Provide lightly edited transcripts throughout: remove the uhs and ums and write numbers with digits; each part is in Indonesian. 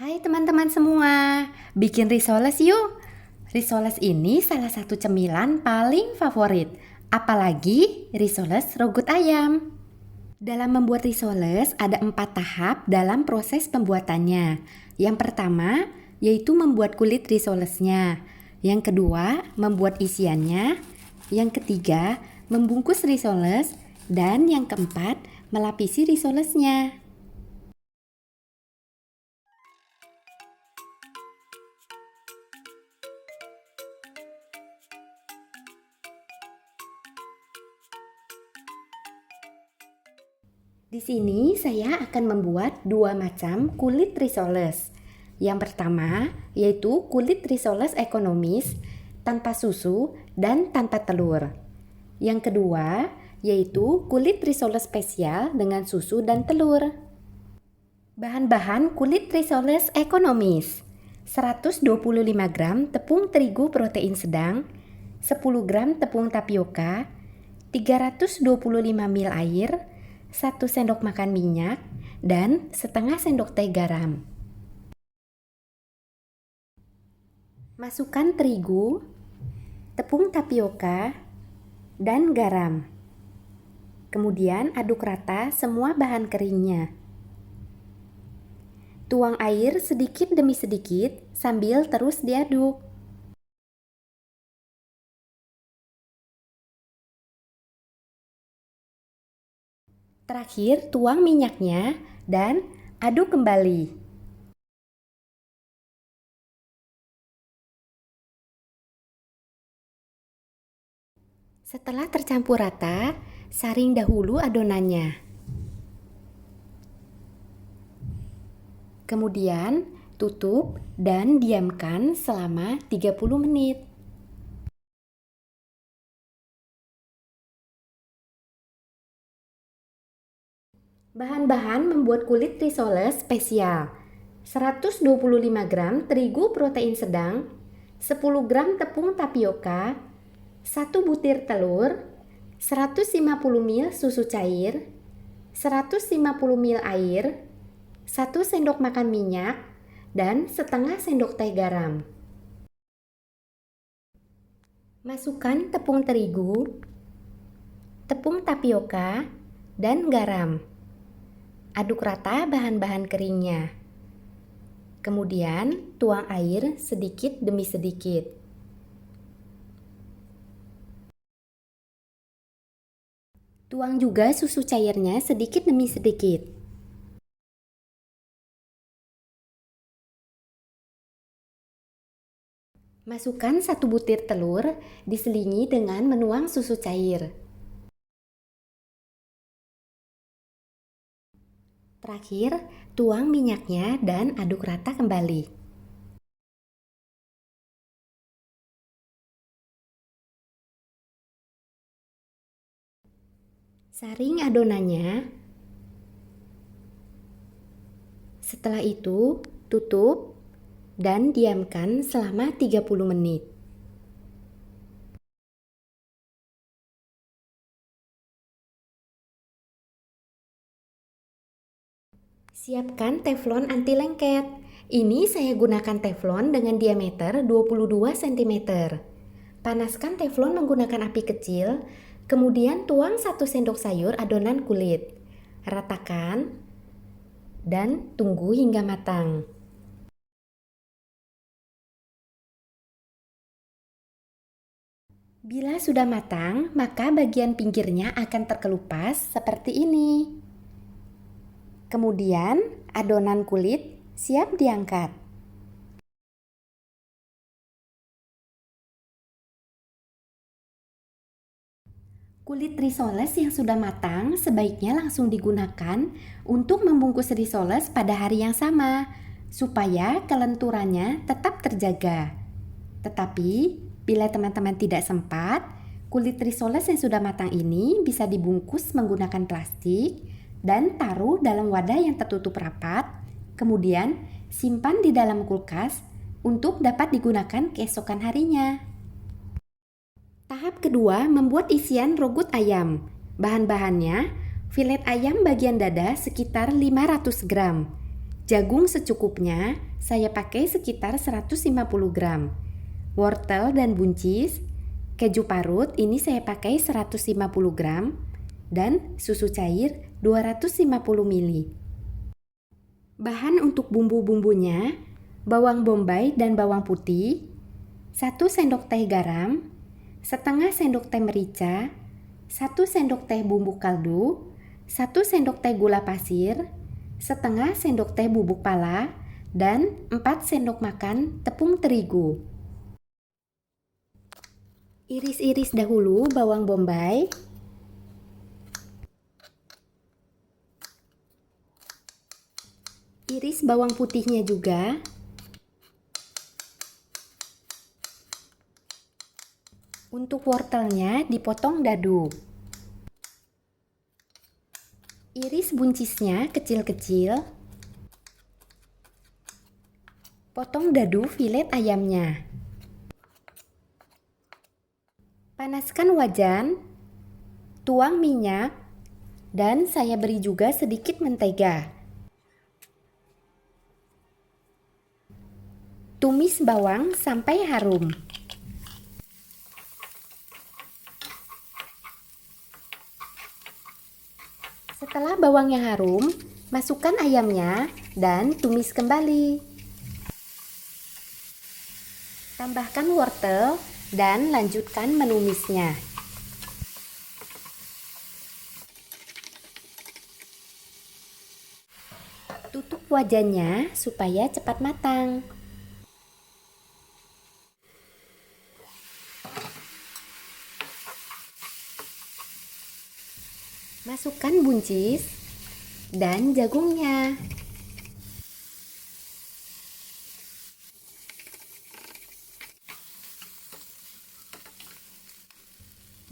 Hai teman-teman semua, bikin risoles yuk. Risoles ini salah satu cemilan paling favorit, apalagi risoles rogut ayam. Dalam membuat risoles ada 4 tahap dalam proses pembuatannya. Yang pertama yaitu membuat kulit risolesnya. Yang kedua membuat isiannya. Yang ketiga membungkus risoles. Dan yang keempat melapisi risolesnya. Di sini saya akan membuat 2 macam kulit risoles. Yang pertama yaitu kulit risoles ekonomis tanpa susu dan tanpa telur. Yang kedua yaitu kulit risoles spesial dengan susu dan telur. Bahan-bahan kulit risoles ekonomis: 125 gram tepung terigu protein sedang, 10 gram tepung tapioka, 325 ml air, 1 sendok makan minyak, dan setengah sendok teh garam. Masukkan terigu, tepung tapioka, dan garam. Kemudian aduk rata semua bahan keringnya. Tuang air sedikit demi sedikit sambil terus diaduk. Terakhir, tuang minyaknya dan aduk kembali. Setelah tercampur rata, saring dahulu adonannya. Kemudian, tutup dan diamkan selama 30 menit. Bahan-bahan membuat kulit risoles spesial: 125 gram terigu protein sedang, 10 gram tepung tapioka, 1 butir telur, 150 ml susu cair, 150 ml air, 1 sendok makan minyak, dan setengah sendok teh garam. Masukkan tepung terigu, tepung tapioka, dan garam. Aduk rata bahan-bahan keringnya. Kemudian tuang air sedikit demi sedikit. Tuang juga susu cairnya sedikit demi sedikit. Masukkan 1 butir telur, diselingi dengan menuang susu cair. Terakhir, tuang minyaknya dan aduk rata kembali. Saring adonannya. Setelah itu, tutup dan diamkan selama 30 menit. Siapkan teflon anti lengket. Ini saya gunakan teflon dengan diameter 22 cm. Panaskan teflon menggunakan api kecil, kemudian tuang 1 sendok sayur adonan kulit. Ratakan dan tunggu hingga matang. Bila sudah matang, maka bagian pinggirnya akan terkelupas seperti ini. Kemudian, adonan kulit siap diangkat. Kulit risoles yang sudah matang sebaiknya langsung digunakan untuk membungkus risoles pada hari yang sama, supaya kelenturannya tetap terjaga. Tetapi, bila teman-teman tidak sempat, kulit risoles yang sudah matang ini bisa dibungkus menggunakan plastik dan taruh dalam wadah yang tertutup rapat, kemudian simpan di dalam kulkas untuk dapat digunakan keesokan harinya. Tahap kedua, membuat isian rogut ayam. Bahan-bahannya: filet ayam bagian dada sekitar 500 gram, Jagung secukupnya, saya pakai sekitar 150 gram. Wortel dan buncis, keju parut ini saya pakai 150 gram. Dan susu cair 250 ml. Bahan untuk bumbu-bumbunya, bawang bombay dan bawang putih, 1 sendok teh garam, setengah sendok teh merica, 1 sendok teh bumbu kaldu, 1 sendok teh gula pasir, setengah sendok teh bubuk pala, dan 4 sendok makan tepung terigu. Iris-iris dahulu bawang bombay. Iris bawang putihnya juga. Untuk wortelnya dipotong dadu. Iris buncisnya kecil-kecil. Potong dadu filet ayamnya. Panaskan wajan, tuang minyak, dan saya beri juga sedikit mentega. Tumis bawang sampai harum. Setelah bawangnya harum, masukkan ayamnya dan tumis kembali. Tambahkan wortel dan lanjutkan menumisnya. Tutup wajannya supaya cepat matang. Masukkan buncis dan jagungnya.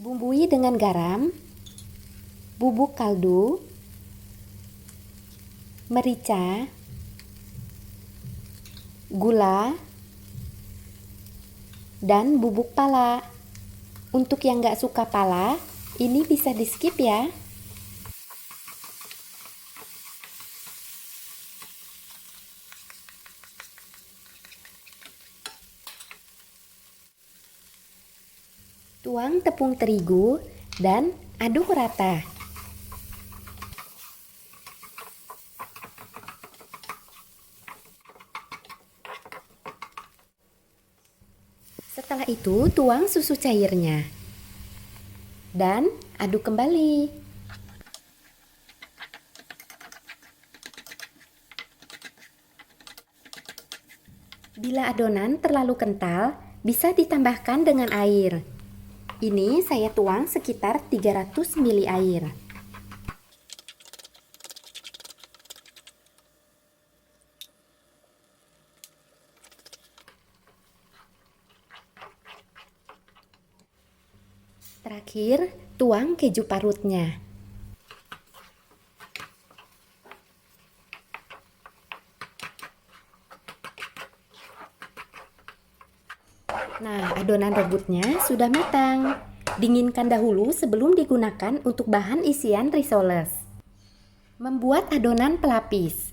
Bumbui dengan garam, bubuk kaldu, merica, gula, dan bubuk pala. Untuk yang nggak suka pala, ini bisa di skip ya. Tuang tepung terigu dan aduk rata. Setelah itu, tuang susu cairnya dan aduk kembali. Bila adonan terlalu kental, bisa ditambahkan dengan air. Ini saya tuang sekitar 300 ml air. Terakhir, tuang keju parutnya. Nah, adonan rebutnya sudah matang. Dinginkan dahulu sebelum digunakan untuk bahan isian risoles. Membuat adonan pelapis.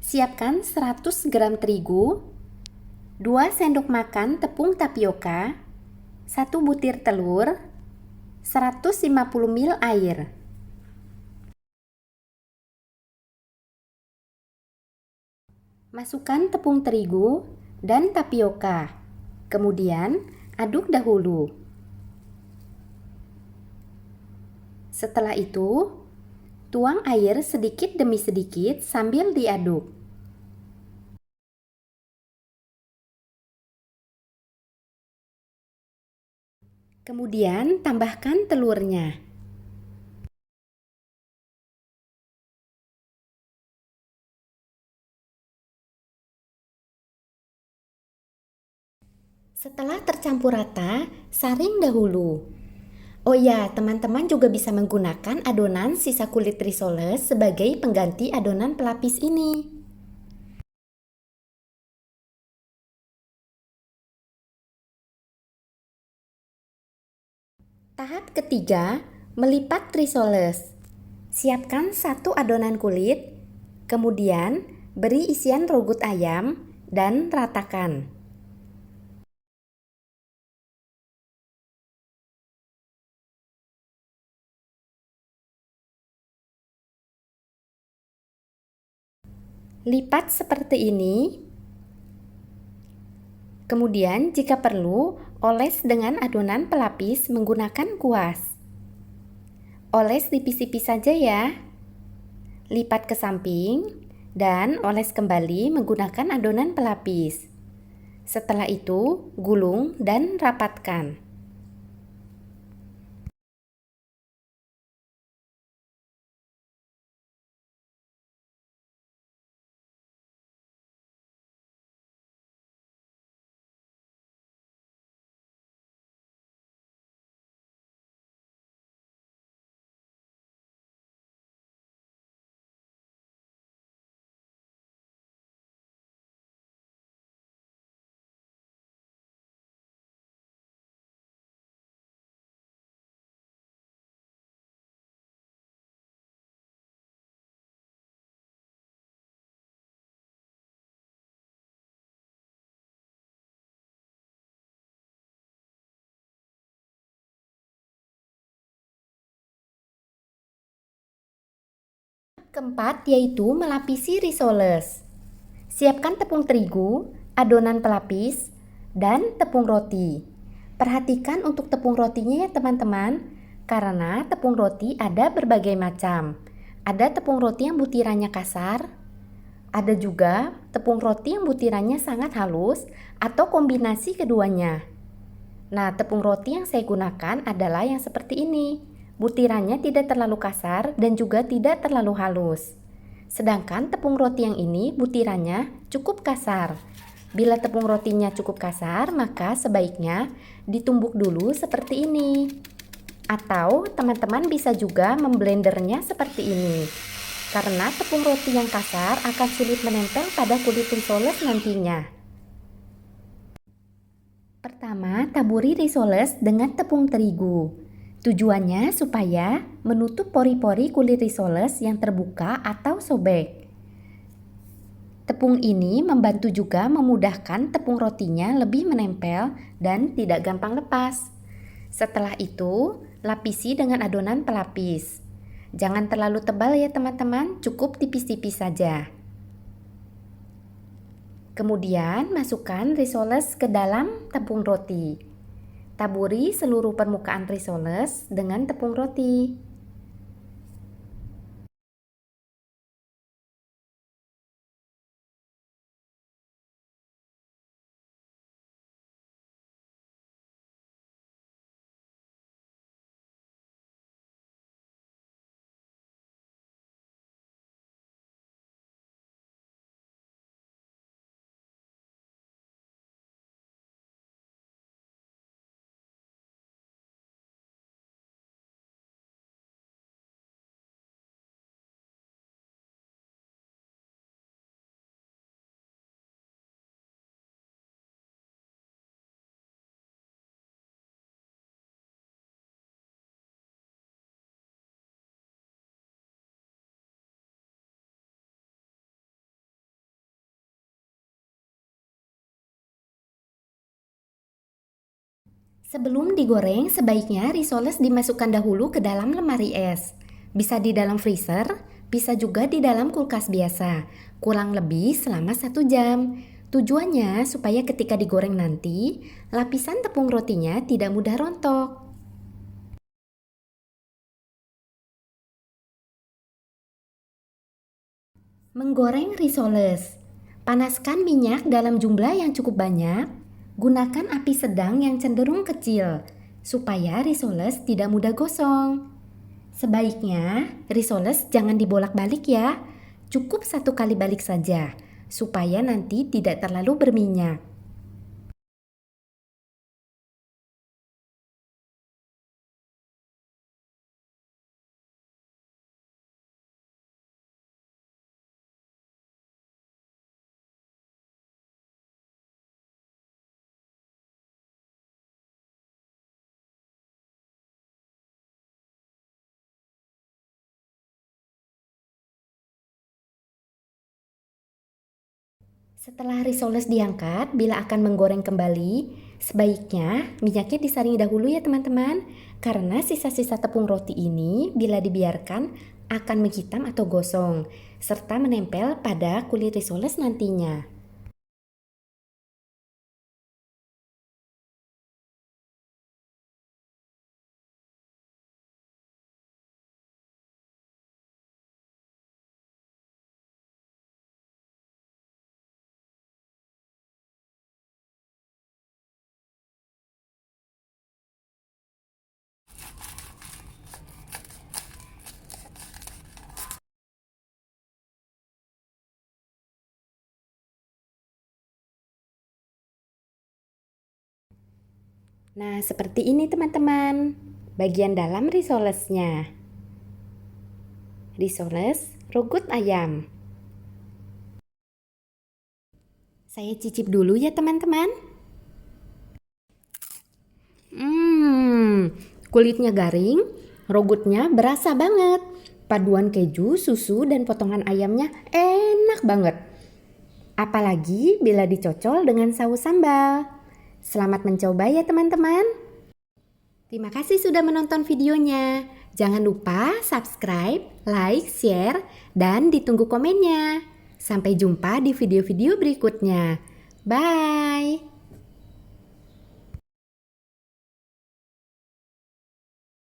Siapkan 100 gram terigu, 2 sendok makan tepung tapioka, 1 butir telur, 150 ml air. Masukkan tepung terigu dan tapioka. Kemudian, aduk dahulu. Setelah itu, tuang air sedikit demi sedikit sambil diaduk. Kemudian, tambahkan telurnya. Setelah tercampur rata, saring dahulu. Oh ya, teman-teman juga bisa menggunakan adonan sisa kulit risoles sebagai pengganti adonan pelapis ini. Tahap ketiga, melipat risoles. Siapkan 1 adonan kulit, kemudian Beri isian rogut ayam dan ratakan. Lipat seperti ini. Kemudian jika perlu, oles dengan adonan pelapis menggunakan kuas. Oles tipis-tipis saja ya. Lipat ke samping dan oles kembali menggunakan adonan pelapis. Setelah itu, gulung dan rapatkan. Keempat yaitu melapisi risoles. Siapkan tepung terigu, adonan pelapis, dan tepung roti. Perhatikan untuk tepung rotinya ya teman-teman, karena tepung roti ada berbagai macam. Ada tepung roti yang butirannya kasar, ada juga tepung roti yang butirannya sangat halus atau kombinasi keduanya. Nah, tepung roti yang saya gunakan adalah yang seperti ini. Butirannya tidak terlalu kasar dan juga tidak terlalu halus. Sedangkan tepung roti yang ini butirannya cukup kasar. Bila tepung rotinya cukup kasar, maka sebaiknya ditumbuk dulu seperti ini. Atau teman-teman bisa juga memblendernya seperti ini. Karena tepung roti yang kasar akan sulit menempel pada kulit risoles nantinya. Pertama, taburi risoles dengan tepung terigu. Tujuannya supaya menutup pori-pori kulit risoles yang terbuka atau sobek. Tepung ini membantu juga memudahkan tepung rotinya lebih menempel dan tidak gampang lepas. Setelah itu, lapisi dengan adonan pelapis. Jangan terlalu tebal ya teman-teman, cukup tipis-tipis saja. Kemudian masukkan risoles ke dalam tepung roti. Taburi seluruh permukaan risoles dengan tepung roti. Sebelum digoreng, sebaiknya risoles dimasukkan dahulu ke dalam lemari es. Bisa di dalam freezer, bisa juga di dalam kulkas biasa. Kurang lebih selama 1 jam. Tujuannya supaya ketika digoreng nanti, lapisan tepung rotinya tidak mudah rontok. Menggoreng risoles. Panaskan minyak dalam jumlah yang cukup banyak. Gunakan api sedang yang cenderung kecil supaya risoles tidak mudah gosong. Sebaiknya risoles jangan dibolak-balik ya. Cukup 1 kali balik saja supaya nanti tidak terlalu berminyak. Setelah risoles diangkat, bila akan menggoreng kembali, sebaiknya minyaknya disaring dahulu ya teman-teman. Karena sisa-sisa tepung roti ini bila dibiarkan akan menghitam atau gosong, serta menempel pada kulit risoles nantinya. Nah, seperti ini teman-teman, bagian dalam risolesnya. Risoles rogut ayam. Saya cicip dulu ya teman-teman. Kulitnya garing, rogutnya berasa banget. Paduan keju, susu, dan potongan ayamnya enak banget. Apalagi bila dicocol dengan saus sambal. Selamat mencoba ya teman-teman. Terima kasih sudah menonton videonya. Jangan lupa subscribe, like, share, dan ditunggu komennya. Sampai jumpa di video-video berikutnya. Bye!